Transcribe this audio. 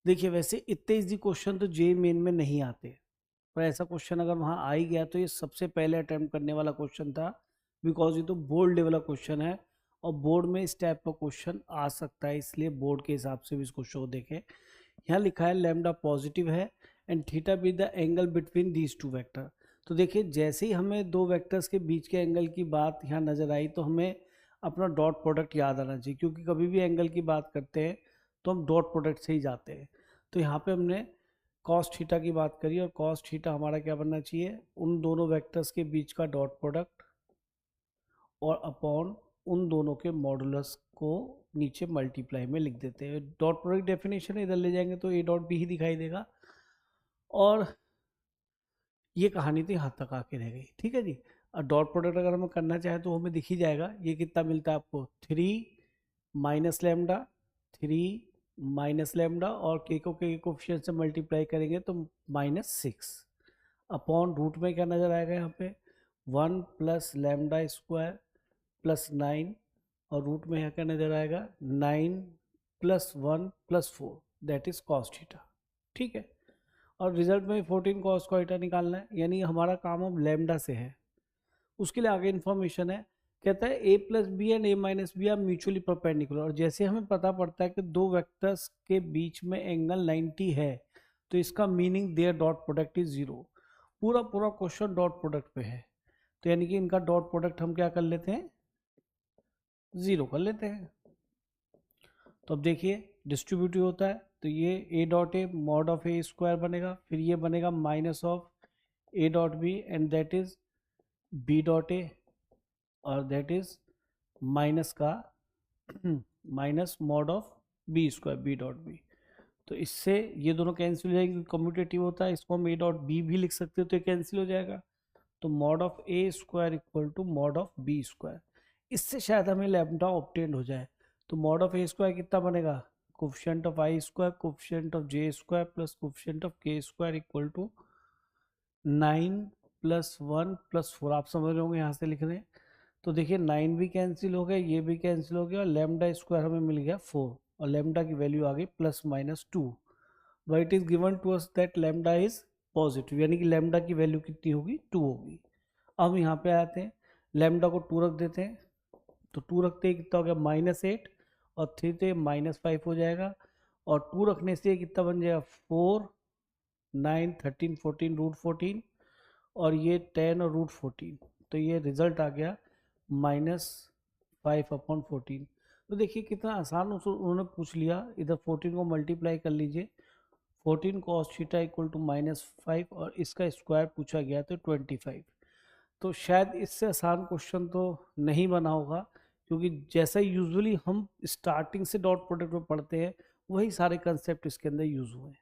देखिए वैसे इतने इजी क्वेश्चन तो जे मेन में नहीं आते, पर ऐसा क्वेश्चन अगर वहाँ आ ही गया तो ये सबसे पहले अटेम्प्ट करने वाला क्वेश्चन था, बिकॉज ये तो बोर्ड लेवल का क्वेश्चन है और बोर्ड में इस टाइप का क्वेश्चन आ सकता है, इसलिए बोर्ड के हिसाब से भी इस क्वेश्चन को देखें। यहाँ लिखा है लैम्डा पॉजिटिव है and theta be the angle between these two vector. तो देखिए जैसे ही हमें दो वेक्टर्स के बीच के एंगल की बात यहाँ नजर आई तो हमें अपना डॉट प्रोडक्ट याद आना चाहिए, क्योंकि कभी भी एंगल की बात करते हैं तो हम डॉट प्रोडक्ट से ही जाते हैं। तो यहाँ पे हमने कॉस थीटा की बात करी और कॉस थीटा हमारा क्या बनना चाहिए, उन दोनों वेक्टर्स के बीच का डॉट प्रोडक्ट और अपॉन उन दोनों के मॉडुलस को नीचे मल्टीप्लाई में लिख देते हैं। डॉट प्रोडक्ट डेफिनेशन इधर ले जाएंगे तो ए डॉट बी ही दिखाई देगा और ये कहानी तो यहाँ तक आके रह गई। ठीक है जी। और डॉट प्रोडक्ट अगर हमें करना चाहे तो हमें दिख ही जाएगा, ये कितना मिलता है आपको, 3 माइनस लेमडा, 3 - और के को के कोफिशिएंट से मल्टीप्लाई करेंगे तो -6 अपॉन रूट में क्या नजर आएगा यहाँ पे 1 प्लस लेमडा स्क्वायर प्लस 9 और रूट में यहाँ क्या नजर आएगा 9 plus 1 plus 4 that is cos theta. ठीक है। और रिजल्ट में 14 cos स्क्वायर निकालना है, यानी हमारा काम अब लेमडा से है। उसके लिए आगे इन्फॉर्मेशन है, कहता है a plus B and a minus B are mutually perpendicular. और जैसे हमें पता पड़ता है कि दो वेक्टर्स के बीच में एंगल 90 है तो इसका meaning their dot product is 0। पूरा पूरा क्वेश्चन डॉट प्रोडक्ट पे है, तो यानी कि इनका डॉट प्रोडक्ट हम क्या कर लेते हैं, 0 कर लेते हैं। तो अब देखिए डिस्ट्रीब्यूटिव होता है तो ये a dot A mod of A square बनेगा, फिर ये बनेगा minus of a dot B and that is b dot A और दैट इज माइनस का minus mod of B square B dot B. तो इससे ये दोनों कैंसिल हो जाएंगे, कम्यूटेटिव होता है, इसको हम a डॉट बी भी लिख सकते हो तो ये कैंसिल हो जाएगा। तो mod of A square equal to mod of B square, इससे शायद हमें लैम्डा ऑब्टेन हो जाए। तो मॉड ऑफ ए स्क्वायर कितना बनेगा, coefficient of I square coefficient of J square plus coefficient of K square equal to 9 plus 1 plus 4। आप समझ रहे होंगे यहाँ से लिख रहे हैं। तो देखिए 9 भी कैंसिल हो गया, ये भी कैंसिल हो गया और लैम्डा स्क्वायर हमें मिल गया 4 और लैम्डा की वैल्यू आ गई +-2। But it is given to us that lambda is positive, यानी कि लैम्डा की वैल्यू कितनी होगी, 2 होगी। अब हम यहाँ पे आते हैं, लैम्डा को 2 रख देते हैं, तो 2 रखते ही कितना हो गया -8 और 3 तो -5 हो जाएगा और 2 रखने से कितना बन जाएगा 4 9 13 14 √14 और ये 10 और √14, तो ये रिजल्ट आ गया -5/14। तो देखिए कितना आसान उन्होंने पूछ लिया, इधर 14 को मल्टीप्लाई कर लीजिए, 14 cos थीटा इक्वल टू -5 और इसका स्क्वायर पूछा गया तो 25। तो शायद इससे आसान क्वेश्चन तो नहीं बना होगा, क्योंकि जैसा यूजुअली हम स्टार्टिंग से डॉट प्रोडक्ट में पढ़ते हैं वही सारे कंसेप्ट इसके अंदर यूज हुए हैं।